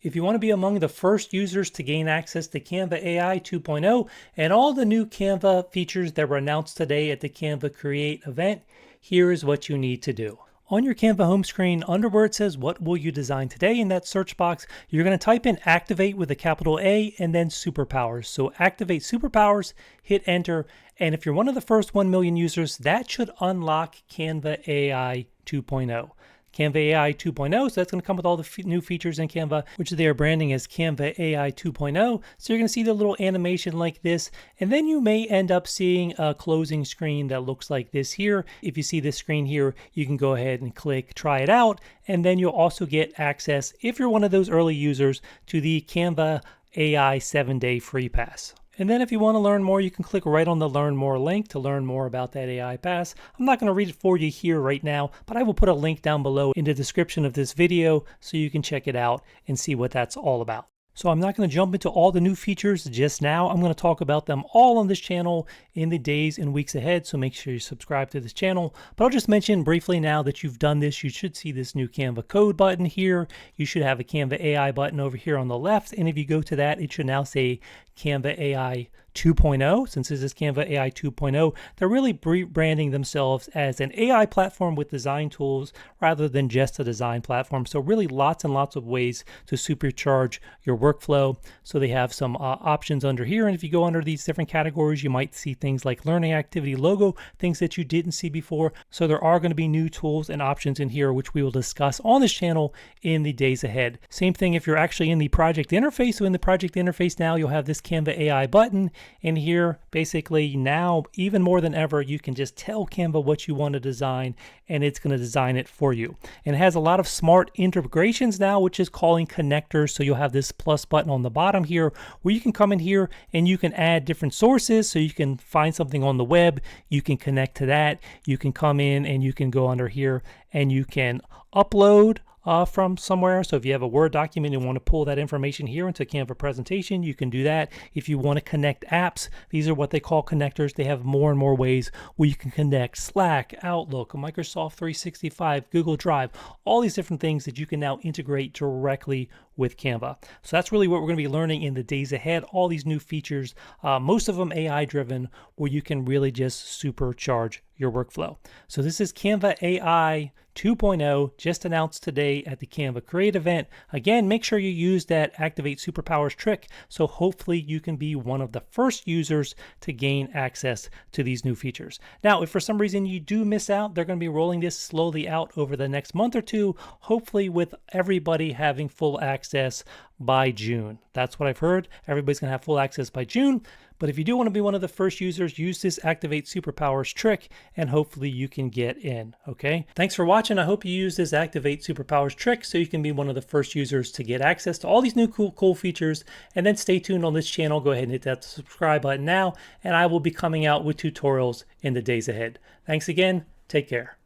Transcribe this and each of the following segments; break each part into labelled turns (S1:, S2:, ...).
S1: If you want to be among the first users to gain access to Canva AI 2.0 and all the new Canva features that were announced today at the Canva Create event, here is what you need to do. On your Canva home screen, under where it says, "What will you design today?" in that search box, you're going to type in Activate with a capital A and then Superpowers. So Activate Superpowers, hit enter, and if you're one of the first 1 million users, that should unlock Canva AI 2.0. Canva AI 2.0, so that's going to come with all the new features in Canva, which they are branding as Canva AI 2.0. So you're going to see the little animation like this, and then you may end up seeing a closing screen that looks like this here. If you see this screen here, you can go ahead and click try it out, and then you'll also get access, if you're one of those early users, to the Canva AI 7-day free pass. And then if you want to learn more, you can click right on the Learn More link to learn more about that AI Pass. I'm not going to read it for you here right now, but I will put a link down below in the description of this video so you can check it out and see what that's all about. So I'm not going to jump into all the new features just now. I'm going to talk about them all on this channel in the days and weeks ahead, so make sure you subscribe to this channel. But I'll just mention briefly now that you've done this, you should see this new Canva Code button here. You should have a Canva AI button over here on the left, and if you go to that, it should now say Canva AI 2.0. Since this is Canva AI 2.0, they're really branding themselves as an AI platform with design tools rather than just a design platform. So really lots and lots of ways to supercharge your workflow. So they have some options under here. And if you go under these different categories, you might see things like learning activity logo, things that you didn't see before. So there are going to be new tools and options in here, which we will discuss on this channel in the days ahead. Same thing if you're actually in the project interface. So in the project interface now, you'll have this Canva AI button. And here, basically now, even more than ever, you can just tell Canva what you want to design, and it's going to design it for you. And it has a lot of smart integrations now, which is calling connectors. So you'll have this plus button on the bottom here, where you can come in here and you can add different sources. So you can find something on the web, you can connect to that. You can come in and you can go under here and you can upload from somewhere. So if you have a Word document and want to pull that information here into Canva presentation, you can do that. If you want to connect apps, these are what they call connectors. They have more and more ways where you can connect Slack, Outlook, Microsoft 365, Google Drive, all these different things that you can now integrate directly with Canva. So that's really what we're going to be learning in the days ahead. All these new features, most of them AI driven, where you can really just supercharge your workflow. So this is Canva AI 2.0, just announced today at the Canva Create event. Again, make sure you use that Activate Superpowers trick, so hopefully you can be one of the first users to gain access to these new features. Now, if for some reason you do miss out, they're going to be rolling this slowly out over the next month or two, hopefully with everybody having full access by June. That's what I've heard. Everybody's going to have full access by June. But if you do want to be one of the first users, use this Activate Superpowers trick and hopefully you can get in, okay? Thanks for watching. I hope you use this Activate Superpowers trick so you can be one of the first users to get access to all these new cool features. And then stay tuned on this channel. Go ahead and hit that subscribe button now, and I will be coming out with tutorials in the days ahead. Thanks again. Take care.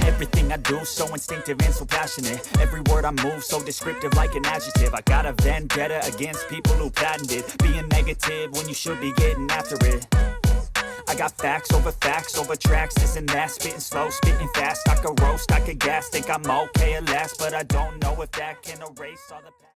S2: Everything I do, so instinctive and so passionate. Every word I move, so descriptive like an adjective. I got a vendetta against people who patented being negative when you should be getting after it. I got facts over tracks, this and that. Spitting slow, spitting fast. I could roast, I could gas. Think I'm okay at last, but I don't know if that can erase all the past.